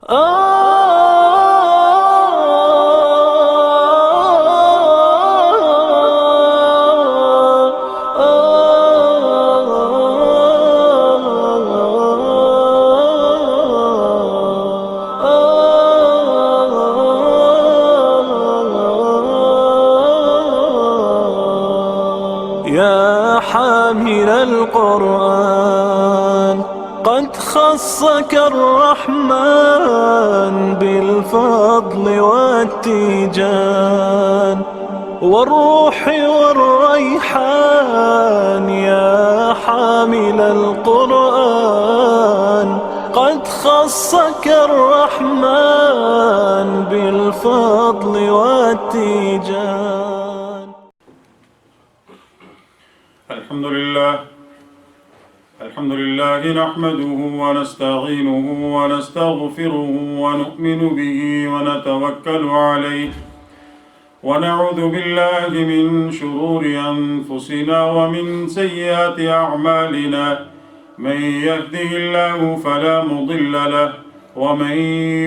يا حامل القرآن قد خصك الرحمن بالفضل والتيجان والروح والريحان. يا حامل القرآن قد خصك الرحمن بالفضل والتيجان. الحمد لله نحمده ونستعينه ونستغفره ونؤمن به ونتوكل عليه ونعوذ بالله من شرور أنفسنا ومن سيئات أعمالنا. من يهده الله فلا مضل له ومن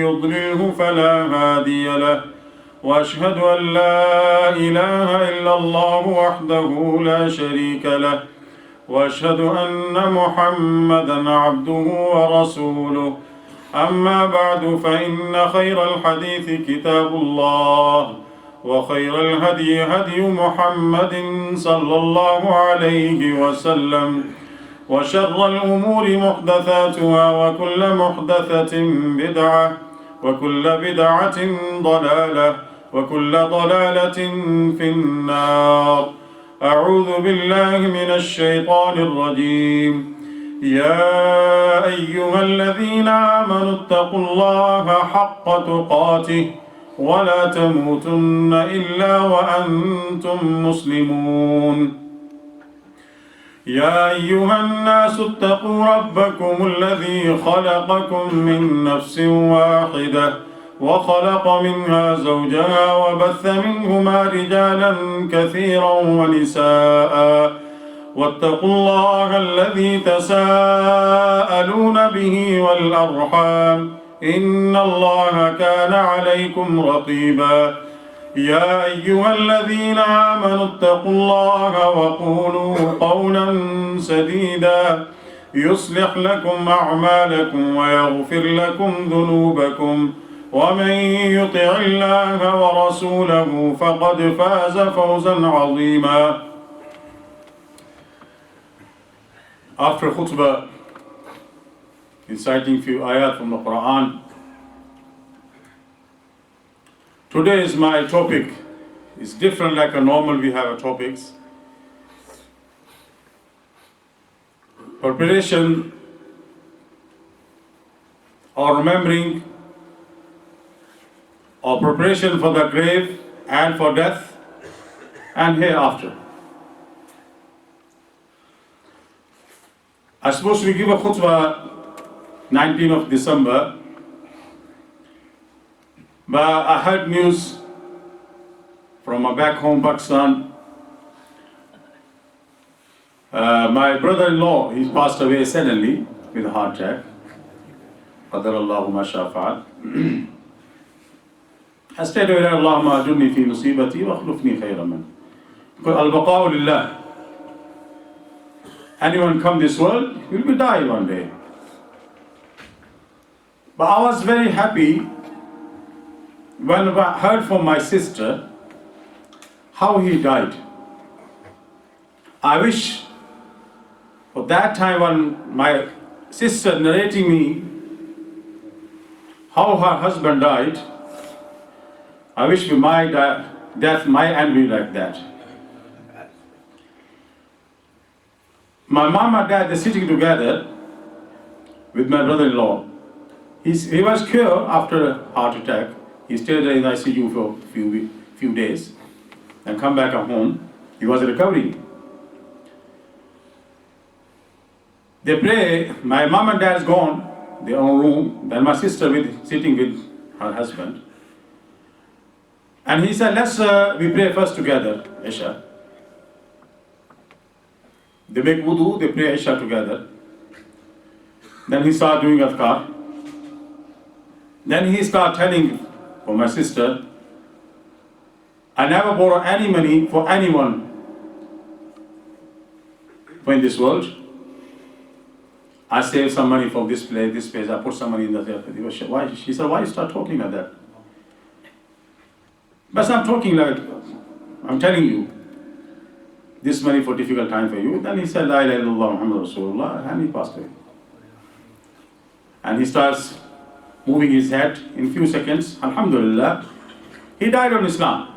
يضلله فلا هادي له، وأشهد أن لا إله إلا الله وحده لا شريك له، وأشهد أن محمدًا عبده ورسوله. أما بعد، فإن خير الحديث كتاب الله، وخير الهدي هدي محمد صلى الله عليه وسلم، وشر الأمور محدثاتها، وكل محدثة بدعة، وكل بدعة ضلالة، وكل ضلالة في النار. أعوذ بالله من الشيطان الرجيم. يا أيها الذين آمنوا اتقوا الله حق تقاته ولا تموتن إلا وأنتم مسلمون. يا أيها الناس اتقوا ربكم الذي خلقكم من نفس واحدة وخلق منها زوجها وبث منهما رجالا كثيرا ونساء، واتقوا الله الذي تساءلون به والأرحام، إن الله كان عليكم رقيبا. يا أيها الذين آمنوا اتقوا الله وقولوا قولا سديدا يصلح لكم أعمالكم ويغفر لكم ذنوبكم، ومن يطع الله ورسوله فقد فاز فوزا عظيما. After khutbah, reciting few ayat from the Quran, today is my topic. It's different like a normal we have topics. Preparation or remembering or preparation for the grave and for death and hereafter. I was supposed to give a khutbah 19th of December, but I heard news from my back home, Pakistan. My brother-in-law, he passed away suddenly with a heart attack. Qadarallahu ma sha fa'al. I stayed with Allahumma ajurni fi musibati wa akhlufni khayran min. Al-baqa'u lillah. Anyone come this world, will be die one day. But I was very happy when I heard from my sister how he died. I wish for that time when my sister narrating me how her husband died, I wish with my death, my end be like that. My mom and dad, they're sitting together with my brother-in-law. He was cured after a heart attack. He stayed in ICU for a few days and come back at home. He was recovering. They pray, my mom and dad's gone, their own room, then my sister sitting with her husband. And he said, let's we pray first together, Isha. They make wudu, they pray Isha together. Then he started doing adhkar. Then he started telling for my sister, I never borrow any money for anyone in this world. I save some money from this place, I put some money in that. Why? She said, why you start talking like that? But I'm talking like, I'm telling you, this money for difficult time for you. Then he said, La ilaha illallah Muhammad Rasulullah, and he passed away. And he starts moving his head in few seconds. Alhamdulillah, he died on Islam.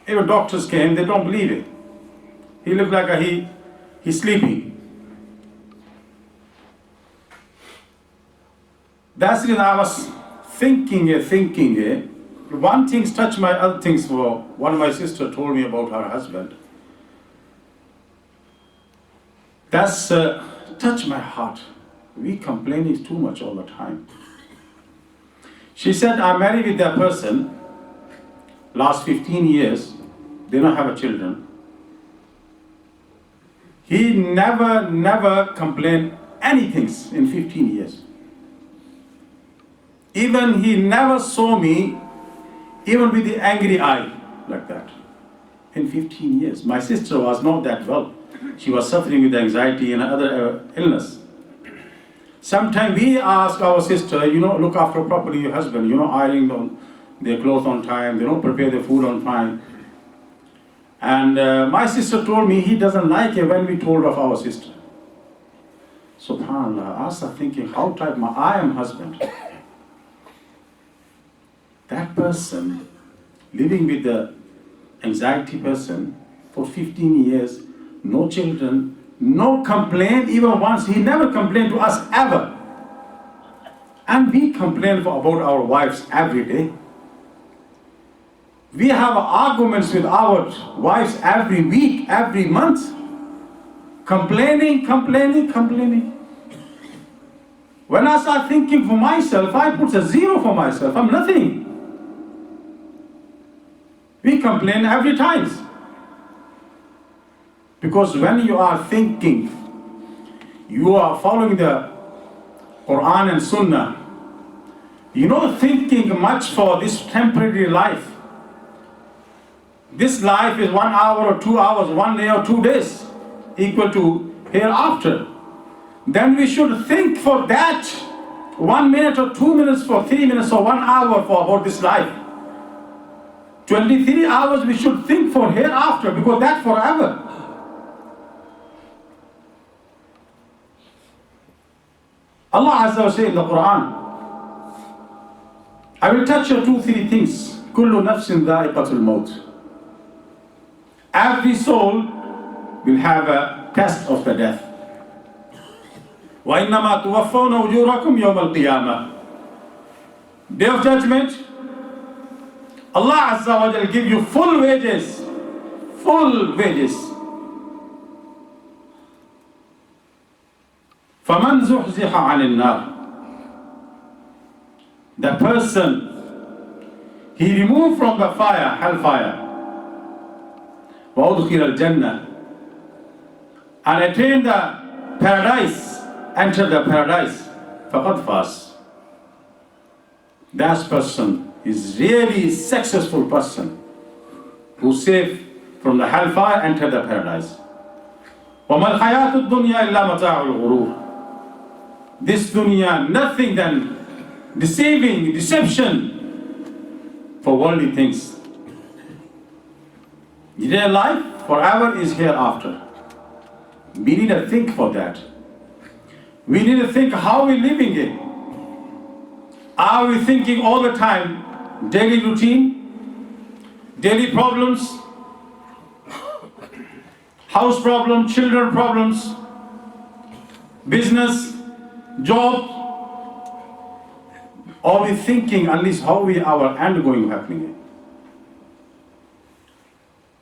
Even doctors came, they don't believe it. He looked like he's sleeping. That's the reason I was thinking. One thing touched my other things. For one of my sisters told me about her husband. That's touched my heart. We complain too much all the time. She said, I'm married with that person. Last 15 years, they don't have children. He never complained anything in 15 years. Even he never saw me, even with the angry eye, like that. In 15 years. My sister was not that well. She was suffering with anxiety and other illness. Sometimes we ask our sister, look after properly your husband, ironing their clothes on time, they don't prepare their food on time. And my sister told me he doesn't like it when we told of our sister. SubhanAllah, I started thinking, how type I am husband. That person, living with the anxiety person for 15 years, no children, no complaint even once. He never complained to us ever. And we complain about our wives every day. We have arguments with our wives every week, every month. Complaining. When I start thinking for myself, I put a zero for myself. I'm nothing. We complain every time. Because when you are thinking, you are following the Quran and Sunnah, you're not thinking much for this temporary life. This life is 1 hour or 2 hours, 1 day or 2 days, equal to hereafter. Then we should think for that 1 minute or 2 minutes, for 3 minutes or 1 hour for about this life. 23 hours we should think for hereafter, because that's forever. Allah Azza wa Jalla in the Quran, I will touch on 2-3 things. Kullu nafsin dha'iqatul maut. Every soul will have a test of the death. وَإِنَّمَا تُوَفَّوْنَ أُجُورَكُمْ يَوْمَ الْقِيَامَةِ. Day of judgment, Allah Azza wa Jalla give you full wages. Full wages. فَمَنْ زُحْزِحَ عَنِ النَّارِ. The person he removed from the fire, hellfire, وَأُدْخِلَ الْجَنَّةِ, and attained the paradise, entered the paradise, فَقَدْ فَازَ. That person is really successful person who saved from the hellfire, entered the paradise. وَمَا الْحَيَاةُ الدُّنْيَا إِلَّا مَتَاعُ الْغُرُورِ. This dunya, nothing than deception for worldly things. Their life forever is hereafter. We need to think for that. We need to think how we're living it. Are we thinking all the time daily routine, daily problems, house problems, children problems, business, job? Or we thinking at least how our end going happening?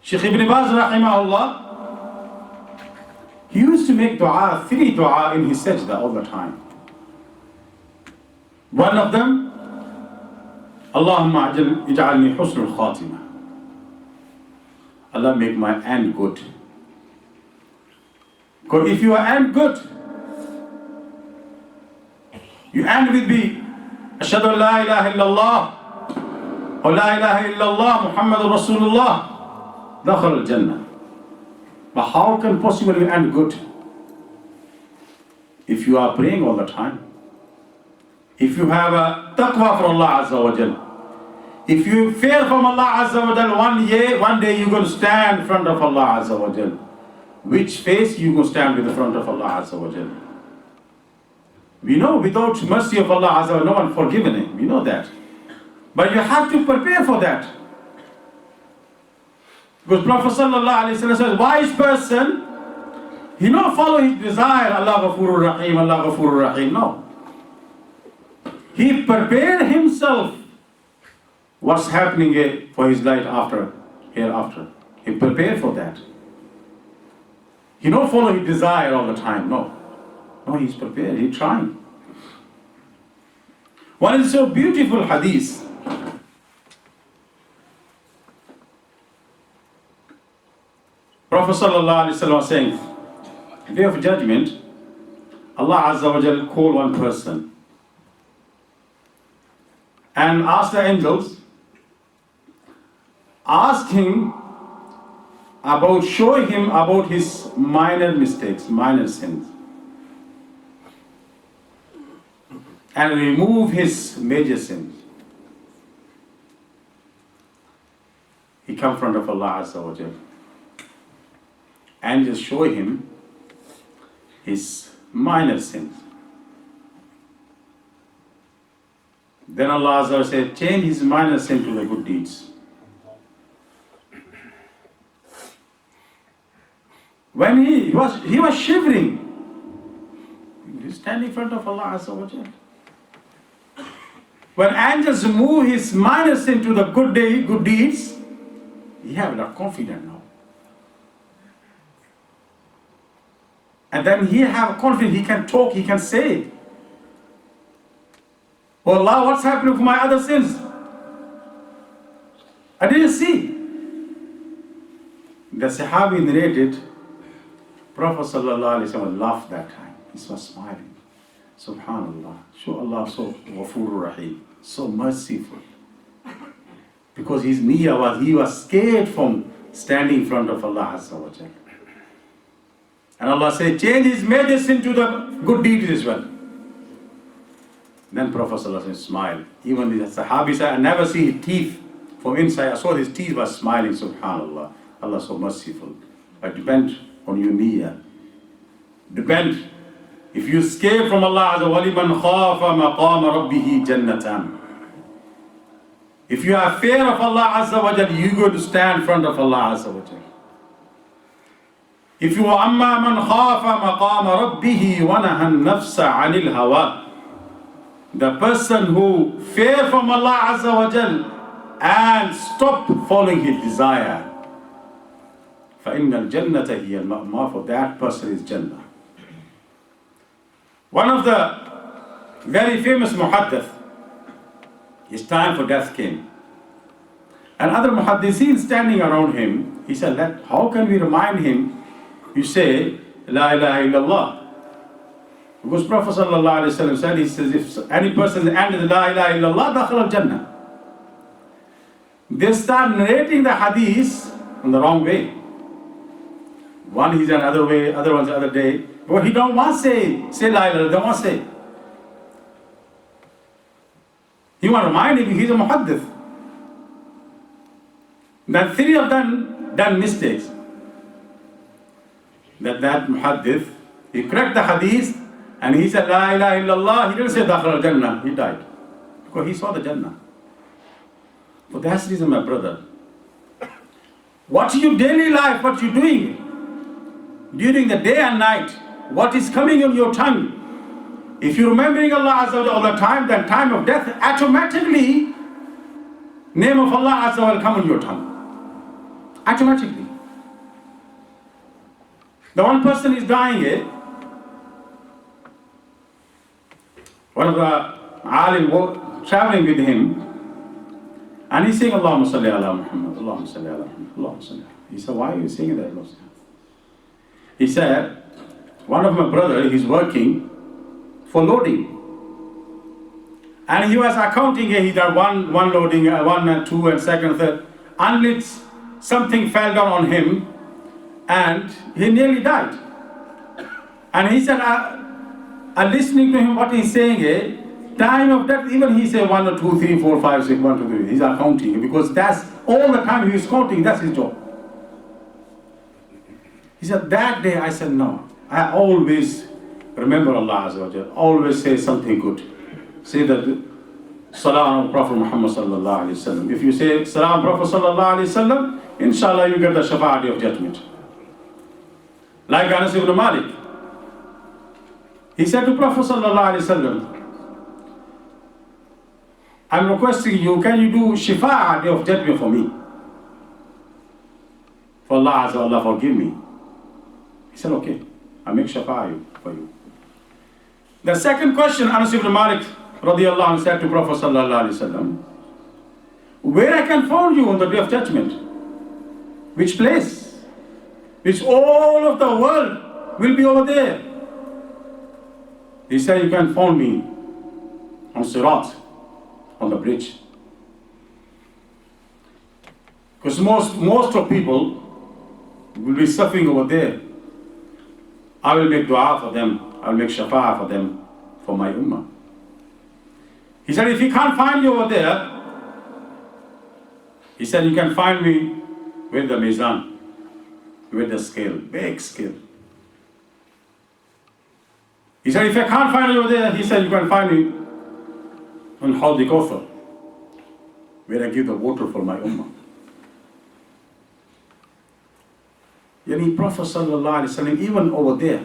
Shaykh Ibn Baz rahimahullah, he used to make dua, 3 dua in his sajda all the time. One of them, Allahumma ij'alni husnul khatimah. Allah make my end good. Because if you end good, you end with Ashhadu an la ilaha illallah wa la ilaha illallah Muhammadur Rasulullah, dakhal al-Jannah. But how can possibly end good? If you are praying all the time, if you have a taqwa for Allah Azza wa Jal, if you fear from Allah Azza wa Jal, one day you're going to stand in front of Allah Azza wa Jal. Which face you going to stand with the front of Allah Azza wa Jal? We know without mercy of Allah Azza wa Jal, no one forgiven him. We know that. But you have to prepare for that. Because Prophet Sallallahu Alaihi Wasallam says, wise person, he not follow his desire, Allah Ghafurur Rahim, Allah Ghafurur Rahim. No. He prepared himself what's happening for his life hereafter. He prepared for that. He don't follow his desire all the time. No. No, he's prepared. He's trying. One is so beautiful hadith. Prophet Sallallahu Alaihi Wasallam was saying, Day of Judgment, Allah Azza wa Jal call one person and ask the angels, ask him show him about his minor mistakes, minor sins, and remove his major sins. He come in front of Allah Azza wa Jal and just show him his minor sins. Then Allah Azza wa Jal said, change his minor sin to the good deeds. When he was shivering, he's standing in front of Allah Azza wa Jal. When angels move his minor sin to the good deeds, he have enough confidence now. And then he have confidence, he can talk, he can say, oh Allah, what's happening with my other sins? I didn't see. The Sahabi narrated, Prophet Sallallahu Alaihi Wasallam laughed that time. He was smiling. Subhanallah. So Allah so Ghafurur Rahim, so merciful. Because his niyyah he was scared from standing in front of Allah Azza wa Jalla. And Allah said, change his major sin to the good deeds as well. Then Prophet Sallallahu Alaihi Wasallam smiled. Even the Sahabi said, I never see his teeth from inside. I saw his teeth was smiling. Subhanallah. Allah so merciful. But depend on your niyyah. Depend. If you escape from Allah Azza wa Jalla, وَلِمَنْ خَافَ مَقَامَ رَبِّهِ جَنَّةً. If you have fear of Allah Azza wa Jalla, you go to stand in front of Allah Azza wa Jalla. If you are أَمَّا مَنْ خَافَ مَقَامَ رَبِّهِ وَنَهَى النَّفْسَ عَنِ الْهَوَىٰ. The person who fear from Allah Azza wa Jalla and stop following his desire, فَإِنَّ الْجَنَّةَ هِيَ الْمَأْوَىٰ. For that person is Jannah. One of the very famous muhaddith, his time for death came. And other muhaddithin standing around him, he said, how can we remind him, you say, La ilaha illallah. Because Prophet Sallallahu Alaihi Wasallam said, he says, if any person ended La ilaha illallah, dakhal al-Jannah. They start narrating the hadith in the wrong way. One is another way, other one's the other day. But he don't want to say La ilaha, don't want to say. He want to remind him he's a muhaddith. Then three of them done mistakes. That muhaddith, he correct the hadith and he said La ilaha illallah, he didn't say dakhal al-Jannah, he died. Because he saw the Jannah. For that's the reason, my brother. What's your daily life, what you doing? During the day and night, what is coming on your tongue? If you're remembering Allah Azza wa Jalla all the time, then time of death, automatically, name of Allah Azza wa Jalla come on your tongue. Automatically. The one person is dying here. One of the alim traveling with him, and he's saying, Allahumma salli ala Muhammad, Allahumma salli ala Muhammad, Allahumma salli ala. He said, why are you saying that? He said, one of my brother, he's working for loading. And he was accounting here, he did one loading, one and two and second, third. And something fell down on him and he nearly died. And he said, I'm listening to him, what he's saying here, time of death, even he said 1 or 2, 3, 4, 5, 6, 1, 2, 3. He's accounting because that's all the time he is counting, that's his job. He said, that day I said, no, I always remember Allah Azza wa Jalla, always say something good. Say that Salam on Prophet Muhammad sallallahu alayhi wa sallam. If you say Salam Prophet sallallahu alayhi wa sallam, inshallah you get the Shafa'ah Day of Judgment. Like Anas ibn Malik. He said to Prophet sallallahu alayhi wa sallam, I'm requesting you, can you do Shafa'ah Day of Judgment for me? For Allah Azza wa Jalla, forgive me. He said, okay, I'll make Shafa'ah for you. The second question, Anas ibn Malik radiyallahu anhu said to Prophet sallallahu alayhi wa sallam, where I can find you on the Day of Judgment? Which place? Which all of the world will be over there. He said, you can find me on Sirat, on the bridge. Because most of people will be suffering over there. I will make dua for them. I will make shafa'ah for them, for my ummah. He said, if you can't find you over there, he said, you can find me with the mizan, with the scale, big scale. He said, if I can't find you over there, he said, you can find me on Hawd al-Kawthar, where I give the water for my ummah. Yani Prophet sallallahu alaihi wasallam, even over there,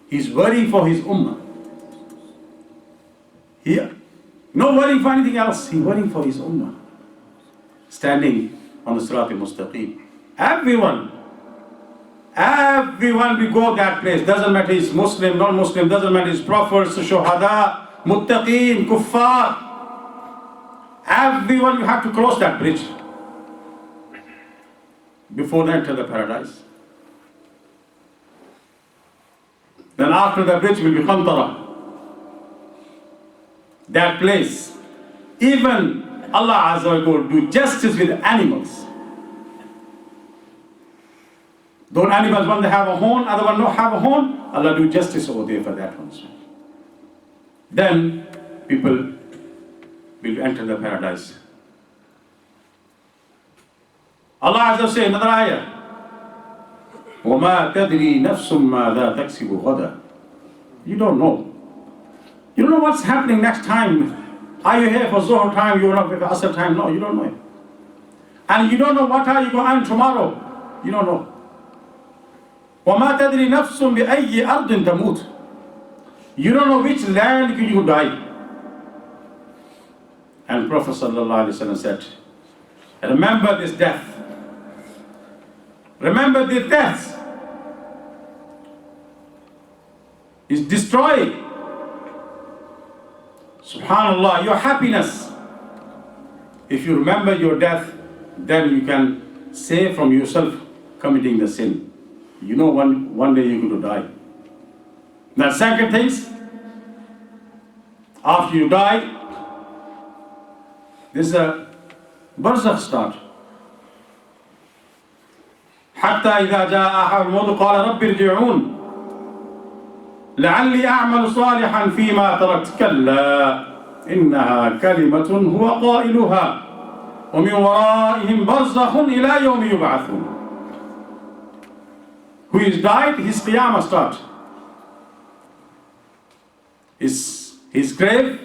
he's worrying for his ummah. No worrying for anything else, he's worrying for his ummah. Standing on the Sirat al-Mustaqim. Everyone will go that place. Doesn't matter he's Muslim, non-Muslim, doesn't matter he's prophets, shuhada, muttaqeen, kuffar. Everyone, you have to cross that bridge before they enter the paradise. Then after the bridge will be Qantara. That place, even Allah Azza wa Jalla will do justice with animals. Don't animals, one they have a horn, other one don't have a horn, Allah do justice over there for that one. Then people will enter the paradise. Allah Azza wa Jalla another ayah. وَمَا تَدْرِي نَفْسٌ مَاذَا تَكْسِبُ غَدًا. You don't know. You don't know what's happening next time. Are you here for Zohar time? You're not here for Asr time? No, you don't know it. And you don't know what are you going to earn tomorrow. You don't know. وَمَا تَدْرِي نَفْسٌ بِأَيِّ أَرْضٍ تَمُوتُ. You don't know which land you die. And Prophet sallallahu alaihi wasallam said, remember this death. Remember this death. Is destroyed. Subhanallah, your happiness. If you remember your death, then you can save from yourself committing the sin. You know one day you're going to die. Now second things, after you die, this is a barzakh start. حتى إذا جاء أحد الموت قال رب ارجعون لعلي أعمل صالحا فيما تركت كلا إنها كلمة هو قائلها ومن ورائهم برزخ إلى يوم يبعثون. Who is died, his qiyamah start. His grave,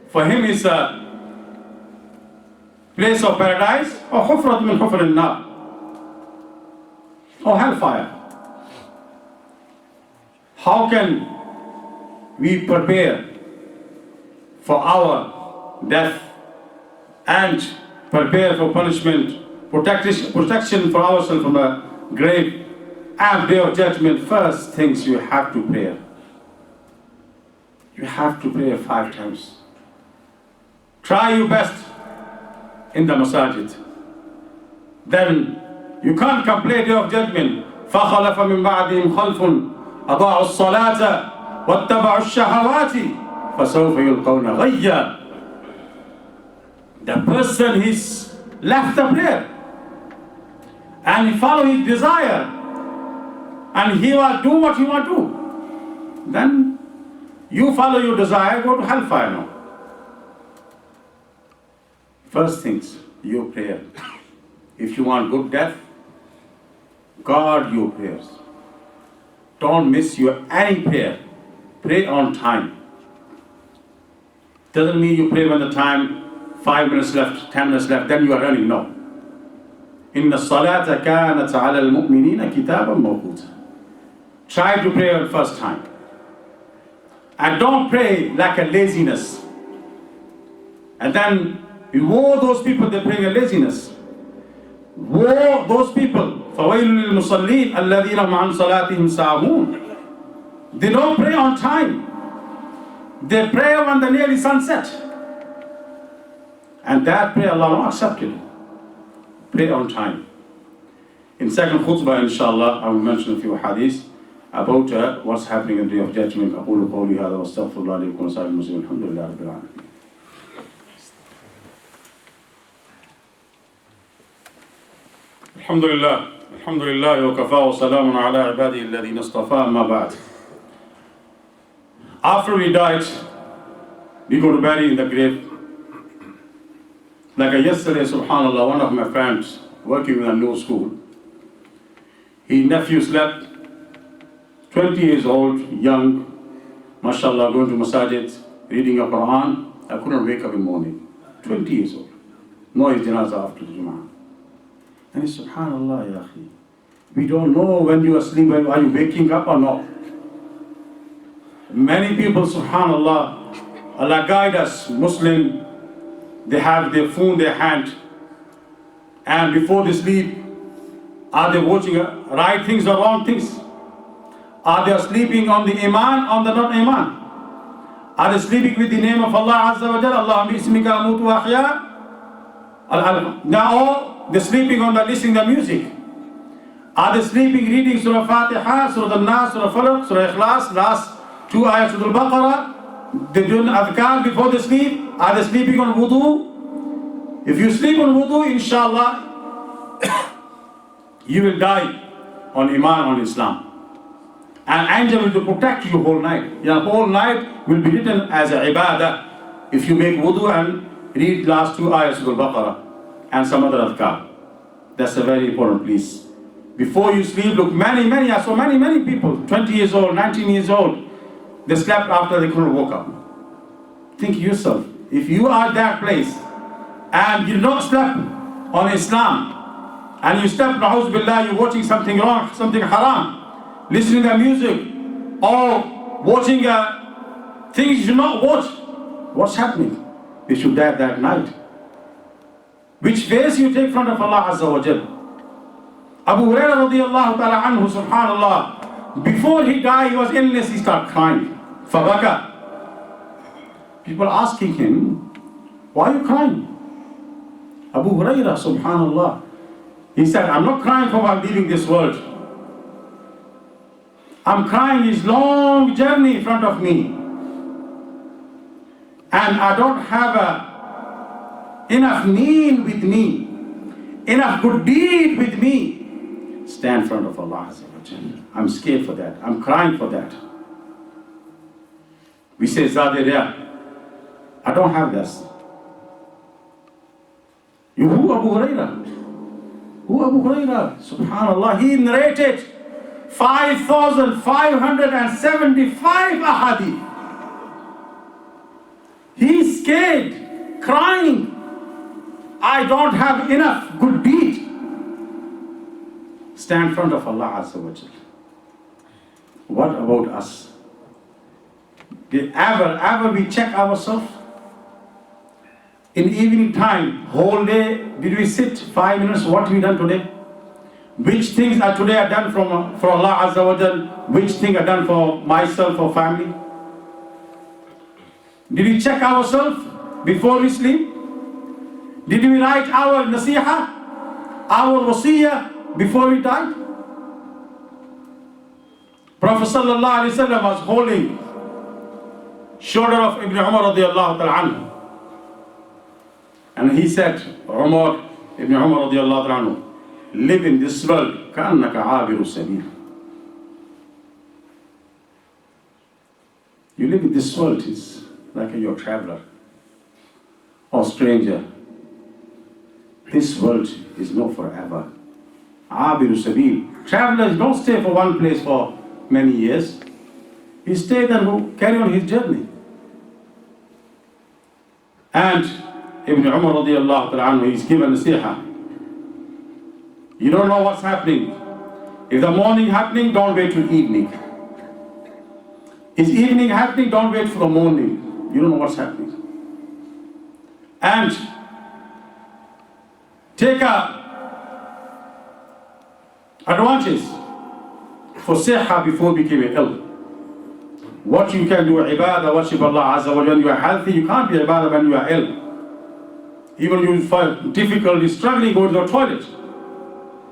for him is a place of paradise or hufrat min hufr al-nar, or hellfire. How can we prepare for our death and prepare for punishment, protection for ourselves from the grave and day of judgment? First things, you have to pray. You have to pray 5 times. Try your best in the Masjid. Then you can't complain day of judgment. فَخَلَفَ مِنْ بَعْدِهِمْ خَلْفٌ أَضَاعُوا الصَّلَاةَ وَاتَّبَعُوا الشَّهَوَاتِ فَسَوْفَ يُلْقَوْنَ غَيًّا. The person is left the prayer and he follow his desire and he will do what he want to do. Then you follow your desire, go to hellfire now. First things, your prayer. If you want good death, guard your prayers. Don't miss your any prayer. Pray on time. Doesn't mean you pray when the time 5 minutes left, 10 minutes left, then you are running. No. Inna salata kanat ala al-mu'minina kitaban mawquta. Try to pray on first time. And don't pray like a laziness. And then woe those people that pray a laziness. Woe those people. فَوَيْلٌ لِلْمُصَلِّينَ الَّذِينَ هُمْ عَنْ صَلَاتِهِمْ سَاهُونَ. They don't pray on time. They pray when the nearly sunset. And that prayer Allah will accept it. Pray on time. In second khutbah, inshallah, I will mention a few hadiths about what's happening in the day of judgment. أقول قولي هذا واستغفر الله لي ولكم ولسائر المسلمين. الحمد لله رب العالمين. الحمد لله وكفى وسلام على عباده الذين اصطفى أما بعد. After we died, we go to bury in the grave. Like yesterday, subhanallah, one of my friends working in a Noor school, his nephew slept, 20 years old, young, mashallah, going to Masjid, reading a Quran. I couldn't wake up in the morning. 20 years old. No his janazah after the Jumu'ah. And he said, subhanallah, ya akhi, we don't know when you are asleep, are you waking up or not? Many people, subhanallah, Allah guide us, Muslim, they have their phone in their hand, and before they sleep, are they watching right things or wrong things? Are they sleeping on the iman, on the not iman? Are they sleeping with the name of Allah Azza wa Jalla? Allahumma ismika amutu wa ahya? Now they're sleeping on the listening to music. Are they sleeping reading Surah Fatiha, Surah Al-Nas, Surah Falaq, Surah Ikhlas, last 2 ayats of Al-Baqarah? They do adhkar before they sleep. Are they sleeping on wudu? If you sleep on wudu, inshallah, you will die on iman, on Islam. An angel will protect you whole night. Your whole night will be written as a ibadah if you make wudu and read last 2 ayats of Al-Baqarah and some other adhkar. That's a very important piece. Before you sleep, look, many people, 20 years old, 19 years old, they slept after they couldn't wake up. Think yourself, if you are that place and you don't slept on Islam and you slept, na'uz billah, you're watching something wrong, something haram, listening to music or watching things you should not watch, what's happening? You should die that night. Which face you take in front of Allah Azza wa Jal? Abu Hurairah radiyallahu ta'ala anhu, subhanallah, before he died, he was illness, he started crying. Fabaka. People asking him, why are you crying? Abu Hurairah, subhanallah, he said, I'm not crying for I'm leaving this world. I'm crying his long journey in front of me. And I don't have enough need with me, enough good deed with me. Stand in front of Allah Azza wa Jalla. I'm scared for that. I'm crying for that. We say, Zadeh, I don't have this. Who Abu Hurairah? Who Abu Hurairah? Subhanallah, he narrated 5,575 ahadith. He's scared, crying. I don't have enough good deed. Stand in front of Allah Azza wa Jalla. What about us? Did ever we check ourselves? In evening time, whole day, did we sit 5 minutes? What we done today? Which things are today are done for Allah Azza wa Jal? Which thing are done for myself or family? Did we check ourselves before we sleep? Did we write our nasiha, our wasiyah before we died? Prophet sallallahu alaihi wasallam was holding shoulder of Ibn Umar radiallahu ta'ala anhu. And he said, Umar, Ibn Umar radiallahu ta'ala anhu, live in this world, كَأَنَّكَ عَابِرُ السَّبِيلِ. You live in this world, is like you're a traveler or stranger. This world is not forever. Abiru Sabil. Travelers don't stay for one place for many years. He stayed and carry on his journey. And Ibn Umar radiallahu ta'ala anhu is given nasiha. You don't know what's happening. If the morning happening, don't wait till evening. Is evening happening, don't wait for the morning. You don't know what's happening. And take advantage for siha before becoming ill. What you can do ibadah, worship Allah Azza wa Jalla. When you are healthy, you can't be ibadah when you are ill. Even you find difficulty, struggling, go to the toilet.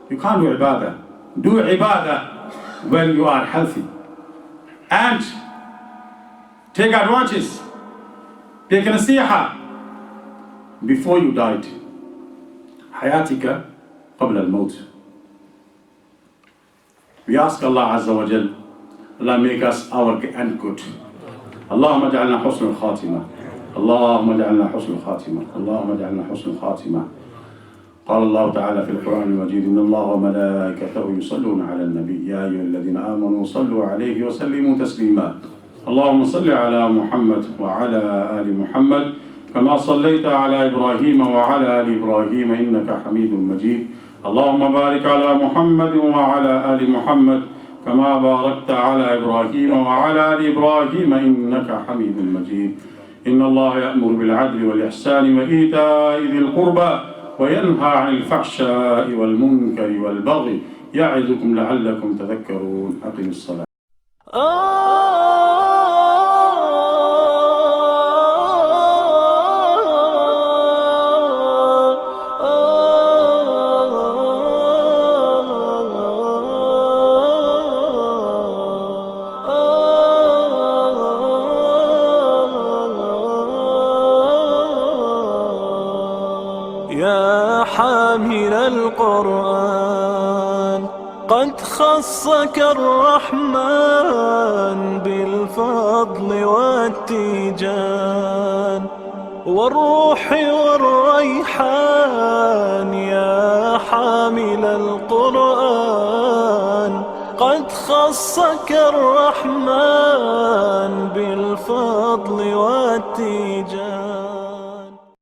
You can't do ibadah. Do ibadah when you are healthy. And take advantage. Take a nasiha before you died. Hayatika qabla al-maut. We ask Allah Azza wa Jal, Allah make us our end good. Allahumma ja'alna husn al-khatimah. Allahumma ja'alna husn al-khatimah. Allahumma ja'alna husn al-khatimah. قال الله تعالى في القرآن المجيد إن الله وملائكته يصلون على النبي يا أيها الذين آمنوا صلوا عليه وسلموا تسليما اللهم صل على محمد وعلى آل محمد كما صليت على إبراهيم وعلى آل إبراهيم إنك حميد مجيد اللهم بارك على محمد وعلى آل محمد كما باركت على إبراهيم وعلى آل إبراهيم إنك حميد مجيد إن الله يأمر بالعدل والإحسان وإيتاء ذي القربى وينهى عن الفحشاء والمنكر والبغي يعظكم لعلكم تذكرون أقم الصلاة يا حامل القرآن قد خصك الرحمن بالفضل والتيجان والروح والريحان يا حامل القرآن قد خصك الرحمن بالفضل والتيجان